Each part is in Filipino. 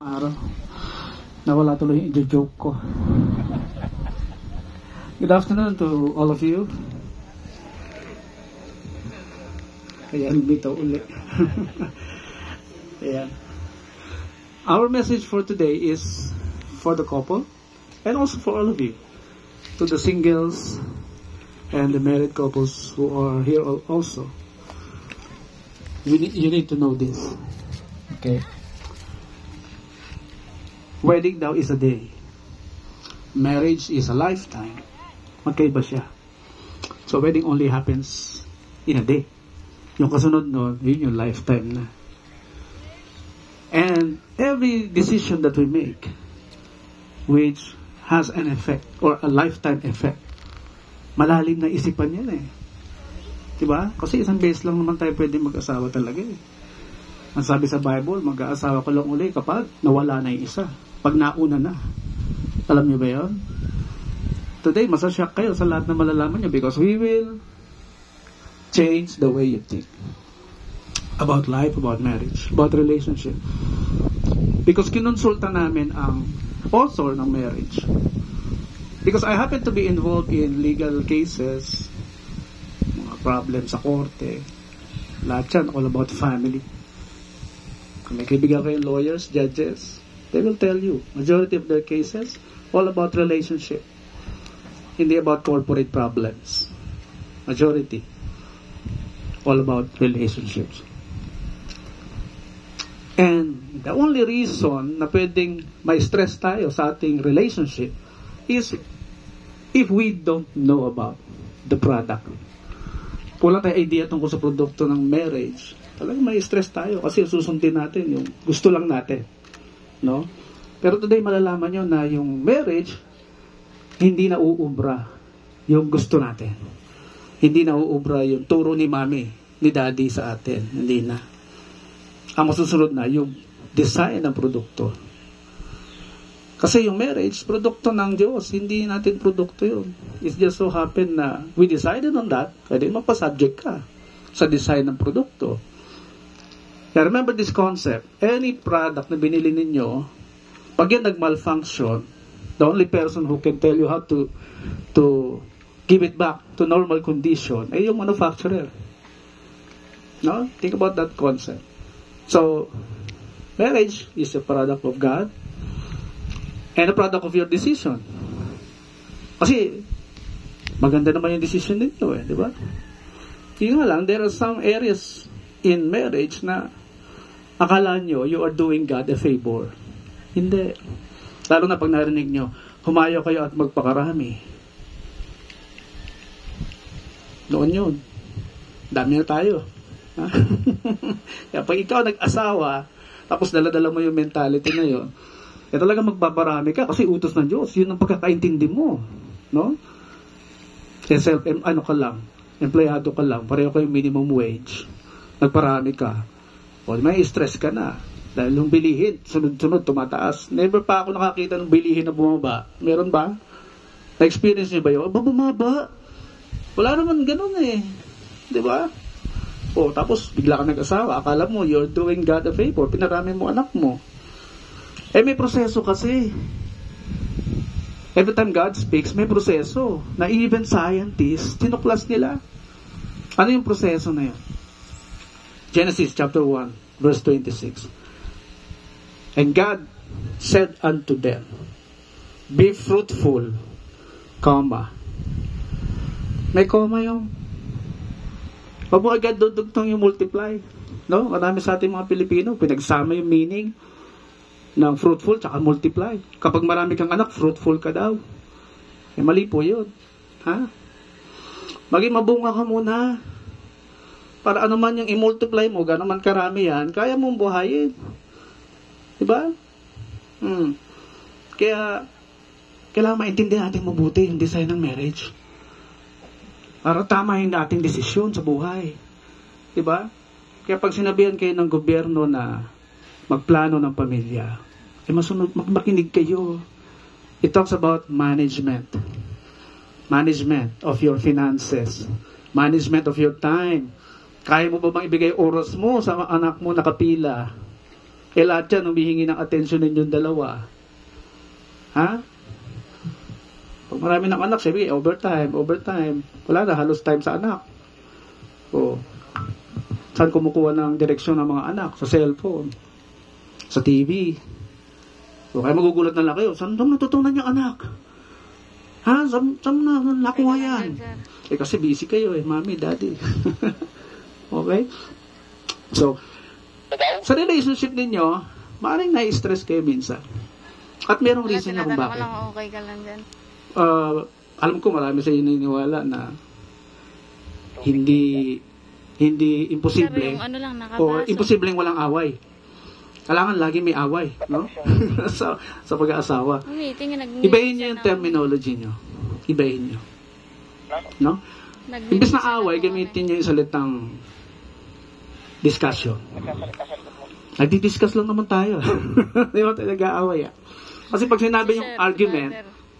Araw. Nawala tuloy yung joke ko. Good afternoon to all of you. Ayan, bitaw uli. Ayan. Our message for today is for the couple and also for all of you. To the singles and the married couples who are here also. You need to know this. Okay? Wedding daw is a day. Marriage is a lifetime. Magkaiba siya. So wedding only happens in a day. Yung kasunod nun, yun yung lifetime na. And every decision that we make, which has an effect or a lifetime effect, malalim na isipan yan eh. Diba? Kasi isang beses lang naman tayo pwede mag-asawa talaga eh. Ang sabi sa Bible, mag-aasawa ka lang uli kapag nawala na yung isa. Pag nauna na. Alam niyo ba yun? Today, masashock kayo sa lahat na malalaman niyo because we will change the way you think about life, about marriage, about relationship. Because kinonsulta namin ang author ng marriage. Because I happen to be involved in legal cases, mga problems sa korte, lahat yan, all about family. Kung may kaibigan kayong lawyers, judges, they will tell you, majority of their cases, all about relationship. Hindi about corporate problems. Majority. All about relationships. And the only reason na pwedeng may stress tayo sa ating relationship is if we don't know about the product. Kung wala tayong idea tungkol sa produkto ng marriage, talagang may stress tayo kasi susundin natin yung gusto lang natin. No? Pero today malalaman nyo na yung marriage hindi na uubra yung gusto natin. Hindi na uubra yung turo ni mami, ni daddy sa atin. Hindi na. Ang masusunod na yung design ng produkto. Kasi yung marriage, produkto ng Diyos. Hindi natin produkto yun. It just so happen na we decided on that, pwede mapasubject ka sa design ng produkto. Now, remember this concept. Any product na binili ninyo, pag yan nag-malfunction, the only person who can tell you how to give it back to normal condition ay yung manufacturer. No? Think about that concept. So, marriage is a product of God and a product of your decision. Kasi, maganda naman yung decision ninyo eh, di ba? Yun nga lang, there are some areas in marriage na akala nyo, you are doing God a favor. Hindi. Lalo na pag narinig nyo, humayo kayo at magpakarami. Noon yun. Dami na tayo. Kaya pag ikaw nag-asawa, tapos dala-dala mo yung mentality na yun, talaga magbabarami ka kasi utos ng Diyos. Yun ang pagkakaintindi mo. No? Kaya ka lang, empleyado ka lang, pareho kayong minimum wage. Nagparami ka. O may stress ka na. Dahil yung bilihin, sunod-sunod, tumataas. Never pa ako nakakita ng bilihin na bumaba. Meron ba? Na-experience niyo ba yun? Bumaba. Wala naman ganun eh. Di ba? O, tapos bigla ka nag-asawa. Akala mo, you're doing God a favor. Pinarami mo anak mo. Eh, may proseso kasi. Every time God speaks, may proseso. Na even scientists, tinuklas nila. Ano yung proseso na yun? Genesis chapter 1, verse 26. And God said unto them, be fruitful, comma. May comma yung. Huwag mo agad dudugtong yung multiply. No? Marami sa ating mga Pilipino, pinagsama yung meaning ng fruitful tsaka multiply. Kapag marami kang anak, fruitful ka daw. Eh, mali po yun. Ha? Maging mabunga ka muna. Para ano man yung i-multiply mo, gano'n man karami yan, kaya mong buhayin. Diba? Kaya, kailangan maintindihan natin mabuti yung design ng marriage. Para tama yung ating desisyon sa buhay. Diba? Kaya pag sinabihan kayo ng gobyerno na magplano ng pamilya, makinig kayo. It talks about management. Management of your finances. Management of your time. Kaya mo ba bang ibigay oras mo sa anak mo nakapila? Eh lahat yan, humihingi ng atensyon ninyong dalawa. Ha? Pag marami ng anak, sabi, overtime. Wala na, halos time sa anak. O, saan kumukuha ng direksyon ng mga anak? Sa cellphone. Sa TV. O, kaya magugulat na lang kayo, saan natutunan yung anak? Ha? Saan na nakuha yan? Eh kasi busy kayo mami, daddy. Okay? So, sa relationship ninyo, maaaring na-stress kayo minsan. At merong reason niya kung bakit. Okay ka lang dyan. Alam ko marami sa inyo naniniwala na hindi imposible Pero yung lang, o imposibleng walang away. Kailangan lagi may away, no? sa pag-aasawa. Ibahin niyo yung terminology niyo. Ibahin niyo. No? Imbes na away, gamitin niyo yung salitang discussion. Nagdi-discuss lang naman tayo. Di ba tayo nag-aaway? Kasi pag sinabi yung argument,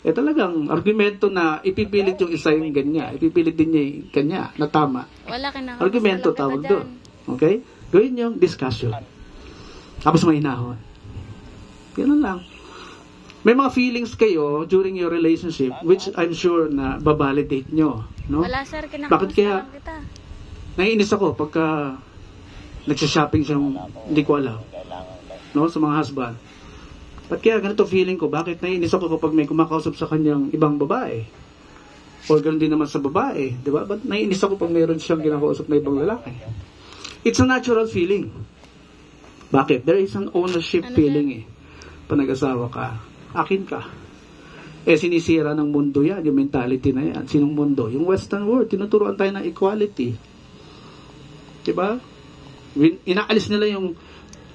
talagang argumento na ipipilit yung isa yung ganyan. Ipipilit din niya yung kanya na tama. Argumento tawag doon. Okay? Gawin yung discussion. Tapos mahinahon. Ganun lang. May mga feelings kayo during your relationship which I'm sure na babalidate nyo. No? Wala sir, bakit kaya lang kita. Naiinis ako pagka nagsha-shopping siyang hindi ko alam. No? Sa mga husband. Ba't kaya ganito feeling ko? Bakit naiinis ako kapag may kumakausap sa kanyang ibang babae? Or ganun din naman sa babae. Diba? Ba't naiinis ako pag mayroon siyang kinakausap na ibang lalaki? It's a natural feeling. Bakit? There is an ownership feeling Pag nag-asawa ka, akin ka. Sinisira ng mundo yan, yung mentality na yan. Sinong mundo? Yung Western world, tinuturuan tayo ng equality. Diba? Inaalis nila yung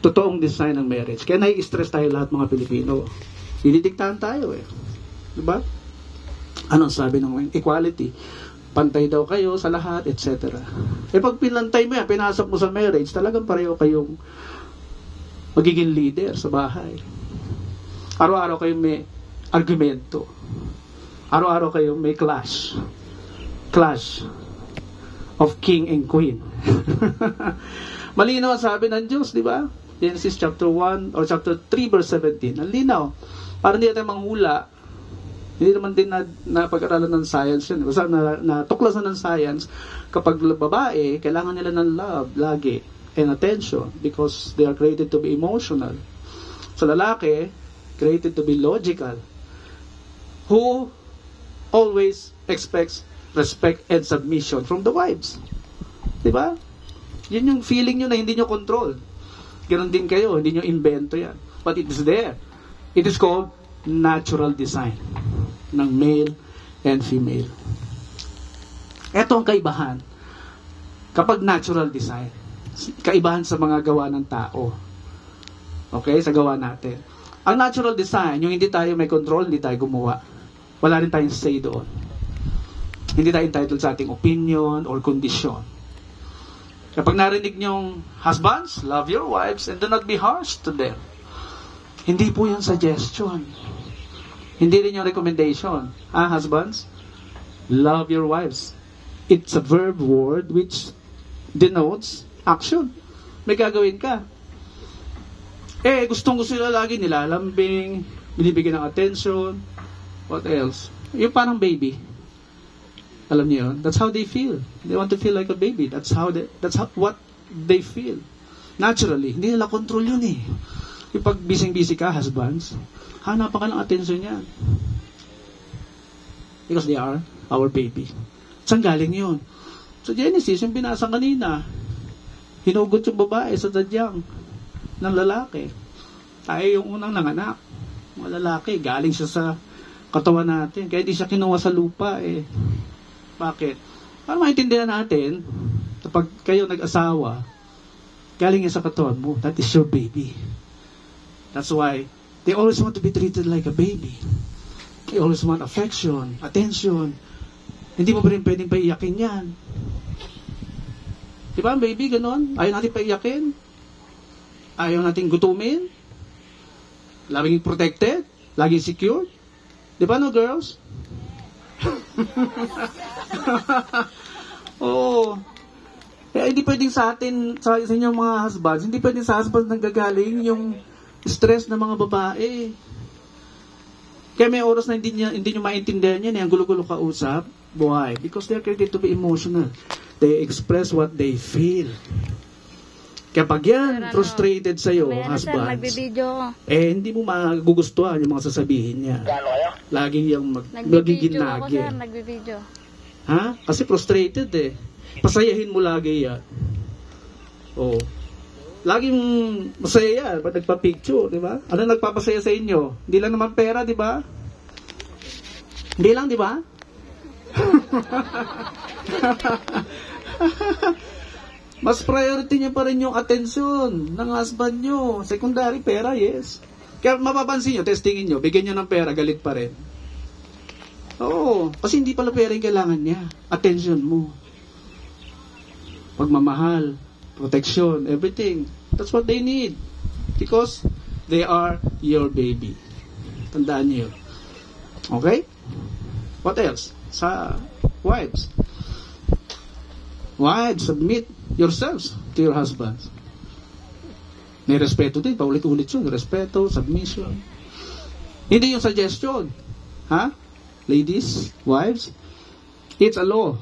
totoong design ng marriage. Kaya nai-stress tayo lahat mga Pilipino. Dinidiktahan tayo Diba? Anong sabi ng equality? Pantay daw kayo sa lahat, etc. Pag pinantay mo yan, pinasok mo sa marriage, talagang pareho kayong magiging leader sa bahay. Araw-araw kayong may argumento. Araw-araw kayong may clash. Clash of king and queen. Malinaw ang sabi ng Diyos, di ba? Genesis chapter 1 or chapter 3 verse 17. Ang linaw. Para hindi natin manghula. Hindi naman din na pag-aralan ng science yun. Basta natuklasan ng science, kapag babae, kailangan nila ng love lagi and attention because they are created to be emotional. Sa lalaki, created to be logical. Who always expects respect and submission from the wives. Diba? Yun yung feeling nyo na hindi nyo control. Ganon din kayo, hindi nyo invento yan. But it is there. It is called natural design ng male and female. Ito ang kaibahan. Kapag natural design, kaibahan sa mga gawa ng tao. Okay? Sa gawa natin. Ang natural design, yung hindi tayo may control, hindi tayo gumawa. Wala rin tayong say doon. Hindi tayo entitled sa ating opinion or kondisyon. Kapag narinig nyong husbands, love your wives and do not be harsh to them. Hindi po yung suggestion. Hindi rin yung recommendation. Husbands? Love your wives. It's a verb word which denotes action. May gagawin ka. Gustong-gusto nila lagi nilalambing, binibigyan ng attention. What else? Yung parang baby. Alam niyo yun? That's how they feel. They want to feel like a baby. That's what they feel. Naturally. Hindi nila control yun Yung pag busy-busy ka, husbands, hanapan ka ng attention yan. Because they are our baby. Saan galing yun? Sa Genesis, yung binasa kanina, hinugot yung babae sa dadyang ng lalaki. Tayo yung unang nanganak. Mga lalaki, galing siya sa katawan natin. Kaya hindi siya kinuha sa lupa Bakit? Para maintindihan natin, kapag kayo nag-asawa, galing yan sa katawan mo. That is your baby. That's why they always want to be treated like a baby. They always want affection, attention. Hindi mo pa rin pwedeng paiyakin yan. Di ba, baby, ganon? Ayaw natin paiyakin. Ayaw natin gutumin. Laging protected. Laging secured. Di ba, no, girls? Oo. Kaya hindi pwedeng sa atin, sa inyong mga husbands, hindi pwedeng sa husbands nanggagaling yung stress ng mga babae. Kaya may oras na hindi nyo maintindihan yan, ang gulo-gulo kausap. Why? Because they are created to be emotional. They express what they feel. Kaya pag yan, frustrated sa'yo, husbands, hindi mo magugustuhan yung mga sasabihin niya. Laging yung magiging nagi. Ha? Kasi frustrated eh. Pasayahin mo lagi yan. Oh. Laging masaya yan pag nagpa-picture, di ba? Ano nagpapasaya sa inyo? Hindi lang naman pera, di ba? Hindi lang, di ba? Mas priority niya pa rin yung atensyon ng husband nyo. Secondary, pera, yes. Kaya mapapansin nyo, testingin nyo, bigyan nyo ng pera, galit pa rin. Oo, kasi hindi pala pera yung kailangan niya. Attention mo. Pagmamahal, protection, everything. That's what they need. Because they are your baby. Tandaan niyo. Okay? What else? Sa wives. Wives, submit yourselves to your husbands. May respeto din. Paulit-ulit yun. Respeto, submission. Hindi yung suggestion. Ha? Ladies, wives, it's a law.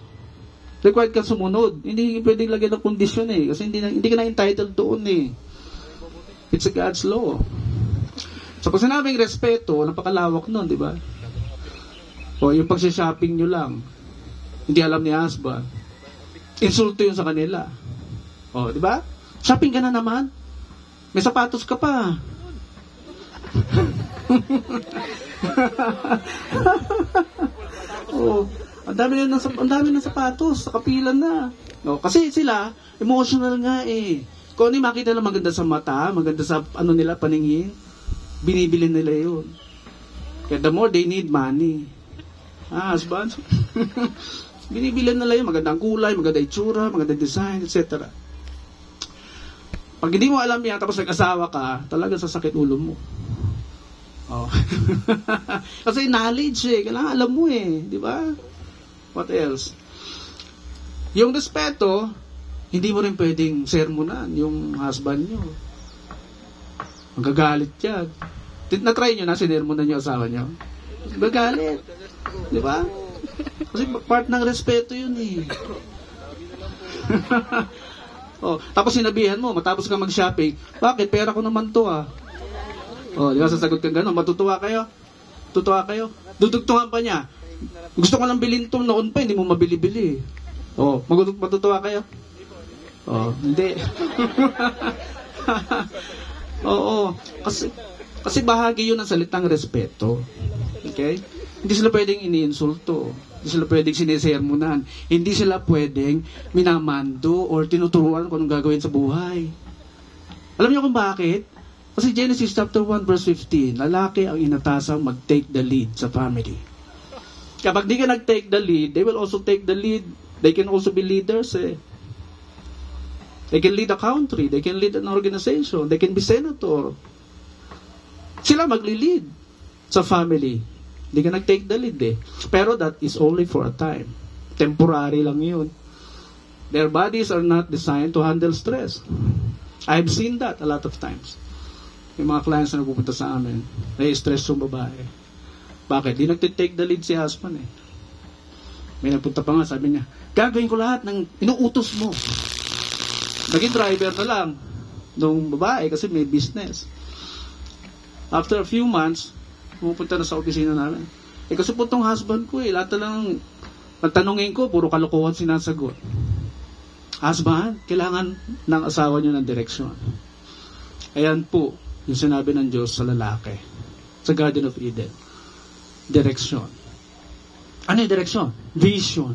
Required ka sumunod. Hindi pwedeng lagyan ng kondisyon eh. Kasi hindi ka na entitled doon eh. It's a God's law. So kung sinabing respeto, napakalawak nun, di ba? O yung pagsha-shopping nyo lang, hindi alam ni husband, insulto yun sa kanila. O, di ba? Shopping ka na naman. May sapatos ka pa. Oh, ang dami ng sapatos, kapilan na. No, kasi sila emotional nga eh. Kung ano yung makita nila maganda sa mata, maganda sa ano nila paningin, binibili nila 'yun. Kaya the more they need money. Husbands. Binibili nila 'yun, magandang kulay, magandang itsura, magandang design, etc. Pag hindi mo alam yan, tapos nag-asawa ka, talagang sasakit ulo mo. Oh. Kasi knowledge eh, kailangan alam mo eh, di ba? What else? Yung respeto, hindi mo rin pwedeng sermonan yung husband nyo. Magagalit yan. Na-try nyo na, sinermonan yung asawa nyo? Magagalit. Di ba? Kasi part ng respeto yun eh. Oh, tapos sinabihan mo, matapos ka mag-shopping, bakit? Pera ko naman to ah. Oh, di ba sasagot ka gano'n? Matutuwa kayo? Tutuwa kayo? Dudugtungan pa niya. Gusto ko lang bilhin to noon pa, hindi mo mabili-bili. Oh, matutuwa kayo? Oh, hindi. Oo, kasi bahagi yun ng salitang respeto. Okay? Hindi sila pwedeng iniinsulto. Hindi sila pwedeng sinisermonan. Hindi sila pwedeng minamando or tinuturuan kung anong gagawin sa buhay. Alam niyo kung bakit? Kasi Genesis chapter 1 verse 15, lalaki ang inatasang mag-take the lead sa family. Kapag di ka nag-take the lead, they will also take the lead. They can also be leaders eh. They can lead a country. They can lead an organization. They can be senator. Sila magli-lead sa family. Di ka nag-take the lead eh. Pero that is only for a time. Temporary lang yun. Their bodies are not designed to handle stress. I've seen that a lot of times. Yung mga clients na nagpupunta sa amin, nai-stress yung babae. Bakit? Di nagtitake the lead si husband eh. May nagpunta pa nga, sabi niya, gagawin ko lahat ng inuutos mo. Naging driver na lang nung babae kasi may business. After a few months, pupunta na sa opisina namin. Kasi po itong husband ko lahat na lang pagtanungin ko, puro kalokohan sinasagot. Husband, kailangan ng asawa niyo ng direksyon. Ayan po, yung sinabi ng Diyos sa lalaki sa Garden of Eden. Direksyon. Ano yung direksyon? Vision.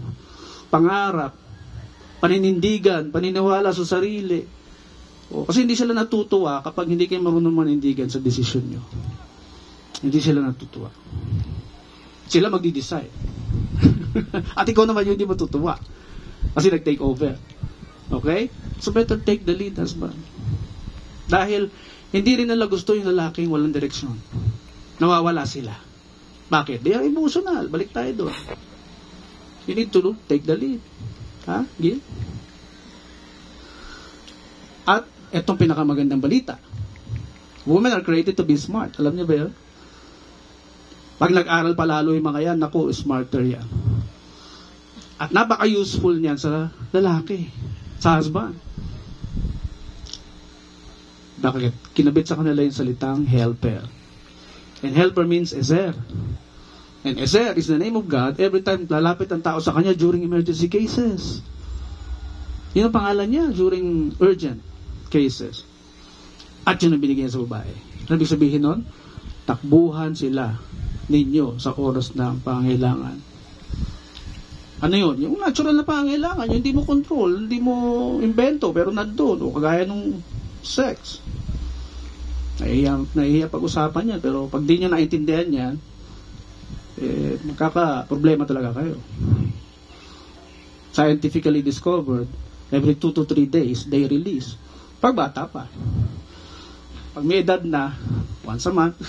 Pangarap. Paninindigan. Paniniwala sa sarili. Kasi hindi sila natutuwa kapag hindi kayo marunong manindigan sa desisyon nyo. Hindi sila natutuwa. Sila magdi-decide. At ikaw naman yung hindi matutuwa. Kasi nag-take over. Okay? So better take the lead, husband. Dahil hindi rin nila gusto yung lalaking walang direksyon. Nawawala sila. Bakit? They are emotional. Balik tayo doon. You need to take the lead. Ha? Gil? Etong pinakamagandang balita. Women are created to be smart. Alam niyo ba yun? Pag nag-aral palalo yung mga yan, naku, smarter yan. At napaka-useful niyan sa lalaki, sa husband. Bakit? Kinabit sa kanila yung salitang helper. And helper means ezer. And ezer is the name of God every time lalapit ang tao sa kanya during emergency cases. Yun ang pangalan niya during urgent cases. At yun ang binigyan sa babae. Ano ibig sabihin nun? Takbuhan sila ninyo sa oras ng pangailangan. Ano yun? Yung natural na pangailangan, yung hindi mo control, hindi mo invento, pero nandun. O kagaya nung sex. Nahihiya pag-usapan yan, pero pag di nyo naintindihan yan, magkaka-problema talaga kayo. Scientifically discovered, every 2 to 3 days, they release. Pag bata pa. Pag may edad na, once a month,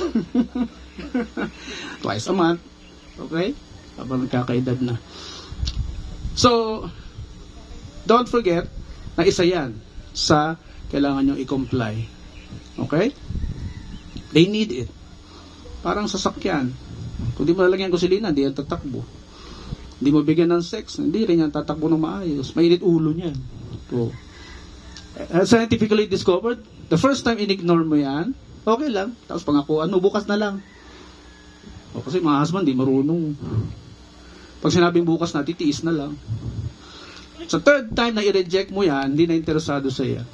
twice a month, okay? Habang nagkakaedad na. So, don't forget na isa yan sa kailangan nyo i-comply. Okay? They need it. Parang sasakyan. Kung di mo lalagyan gasolina, hindi yan tatakbo. Hindi mo bigyan ng sex, hindi rin yan tatakbo ng maayos. Mainit ulo niyan. So, scientifically discovered, the first time in-ignore mo yan, okay lang. Tapos pangakuan, bukas na lang. O, kasi mga husband, di marunong. Pag sinabing bukas na, titiis na lang. So, third time na i-reject mo yan, hindi na interesado sa iya.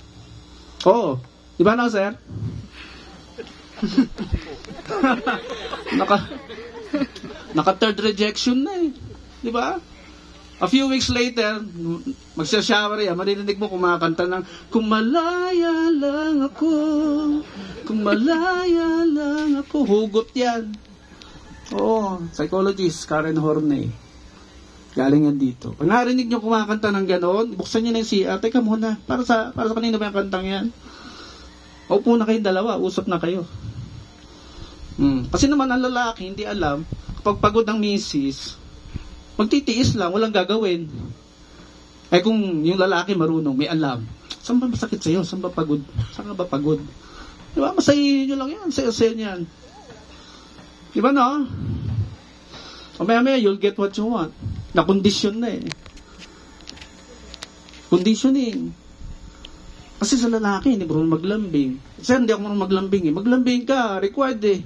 Oo. Di ba na, sir? Naka third rejection na eh. Di ba? A few weeks later, magsha-shower yan, maririnig mo kumakanta ng kung malaya lang ako, kung malaya lang ako. Hugot yan. Oo, psychologist Karen Horney. Galing yan dito. Pag narinig nyo kumakanta ng ganon, buksan nyo na yung CR. Teka muna, para sa kanina ba yung kantang yan? Upo na kayong dalawa, usap na kayo. Kasi naman ang lalaki, hindi alam, kapag pagod ng misis, magtitiis lang, walang gagawin. Eh kung yung lalaki marunong, may alam, saan ba masakit sa'yo? Saan ba pagod? Saan ka ba pagod? Diba? Masayihin nyo lang yan. Sayo-sayo niyan. Diba no? O maya-maya, you'll get what you want. Na-condition na eh. Conditioning. Kasi sa lalaki, hindi marunong maglambing. Kasi hindi ako marunong maglambing eh. Maglambing ka, required eh.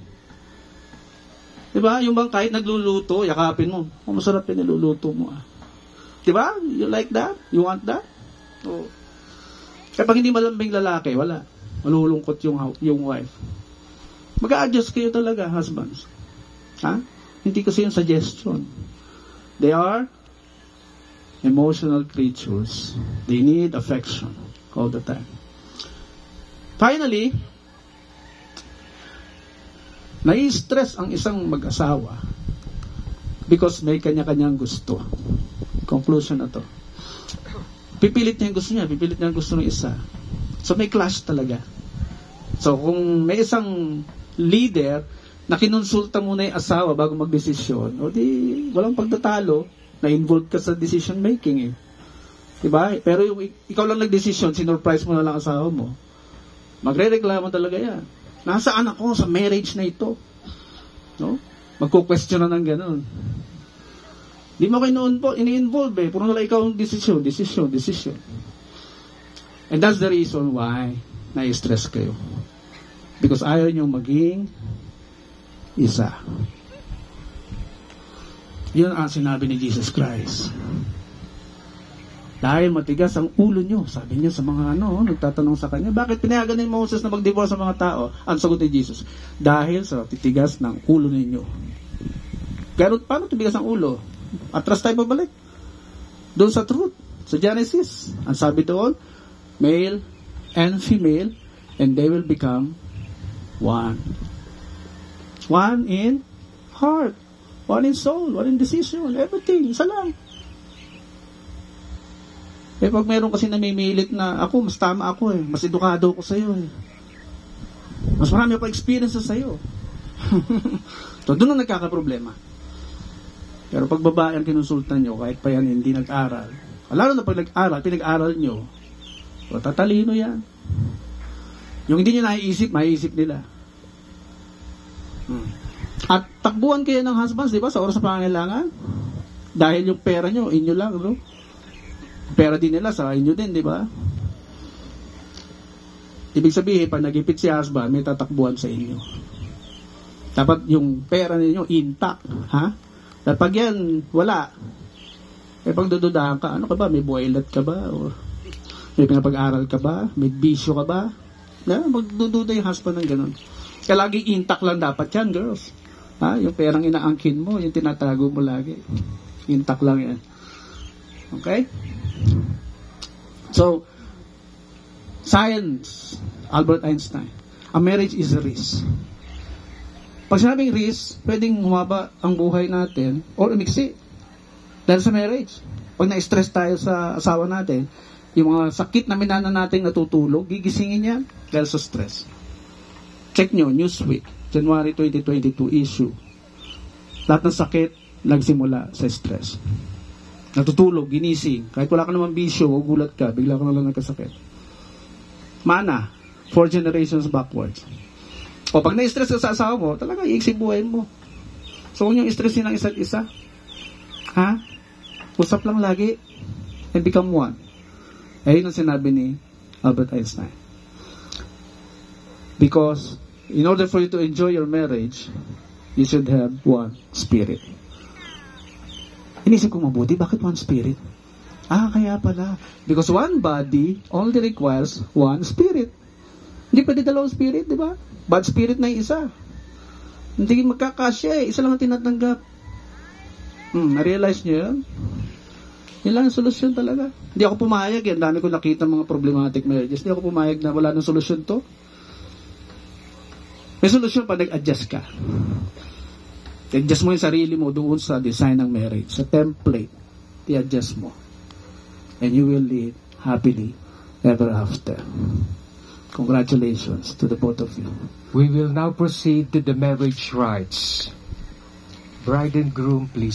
Diba? Yung bang kahit nagluluto, yakapin mo. Oh, masarap yung niluluto mo ah. Diba? You like that? You want that? Oh. Kaya pag hindi malambing lalaki, wala. Malulungkot yung wife. Mag-a-adjust kayo talaga, husbands. Ha? Hindi kasi yung suggestion. They are emotional creatures. They need affection all the time. Finally, nai-stress ang isang mag-asawa because may kanya-kanyang gusto. Conclusion na to. Pipilit niya yung gusto niya, pipilit niya yung gusto ng isa. So may clash talaga. So kung may isang leader na kinonsulta muna yung asawa bago magdesisyon, o di walang pagtatalo, na-involved ka sa decision making eh. Diba? Pero yung ikaw lang nagdesisyon, sinurprise mo na lang asawa mo, magre-reklamo talaga yan. Nasaan ako sa marriage na ito? No? Magko-question na ng ganun. Di mo kayo ini-involve eh. Puro na lang ikaw ang decision. And that's the reason why na-stress kayo. Because ayaw nyo maging isa. Yun ang sinabi ni Jesus Christ. Dahil matigas ang ulo nyo, sabi niya sa mga nagtatanong sa kanya, bakit pinayagan ni Moses na mag-divorce sa mga tao? Ang sagot ni Jesus, dahil sa titigas ng ulo ninyo. Pero paano titigas ang ulo? Atras tayo pabalik. Doon sa truth, sa Genesis. Ang sabi doon, male and female, and they will become one. One in heart, one in soul, one in decision, everything, isa lang. Eh pag meron kasi namimilit na ako, mas tama ako eh. Mas edukado ako sa'yo eh. Mas marami pa experience sa'yo. So doon na nagkakaproblema. Pero pag babae ang kinonsultan nyo, kahit pa yan hindi nag-aral, lalo na pag nag-aral, pinag-aral nyo, o tatalino yan. Yung hindi nyo naiisip, maiisip nila. At takbuhan kayo ng husbands, di ba, sa oras sa pangangailangan? Dahil yung pera nyo, inyo lang, no? Pera din nila, sa inyo din, di ba? Ibig sabihin, pag nagipit si husband, may tatakbuhan sa inyo. Dapat yung pera ninyo intact, ha? At pag yan, wala. Pag dududahan ka, ano ka ba? May boylet ka ba? O may pinapag-aral ka ba? May bisyo ka ba? Magdududa yung husband ng ganun. Kaya lagi intact lang dapat yan, girls. Ha? Yung perang inaangkin mo, yung tinatago mo lagi. Intact lang yan. Okay? So, science, Albert Einstein, a marriage is a risk. Pag sinabing risk, pwedeng humaba ang buhay natin or umiksi dahil sa marriage. Pag na-stress tayo sa asawa natin, yung mga sakit na minana natin natutulog, gigisingin yan dahil sa stress. Check nyo, Newsweek, January 2022 issue. Lahat ng sakit nagsimula sa stress. Natutulog, ginising. Kahit wala ka naman bisyo, gulat ka, bigla ka na lang nagkasakit. Mana, 4 generations backwards. O pag na-stress ka sa asawa mo, talaga iiksi buhay mo. So kung yung stressin ng isa't isa, ha? Usap lang lagi and become one. Ayun ang sinabi ni Albert Einstein. Because in order for you to enjoy your marriage, you should have one spirit. Inisip ko mabuti, bakit one spirit? Kaya pala. Because one body only requires one spirit. Hindi pwede dalawang spirit, di ba? Bad spirit na yung isa. Hindi magkakasya eh. Isa lang ang tinatanggap. Na-realize nyo yun? Yun lang ang solusyon talaga. Hindi ako pumayag yan. Dami ko nakita mga problematic marriages. Hindi ako pumayag na wala nang solusyon to. May solusyon pag nag-adjust ka. I-adjust mo yung sarili mo doon sa design ng marriage. Sa template. I-adjust mo. And you will live happily ever after. Congratulations to the both of you. We will now proceed to the marriage rites. Bride and groom, please.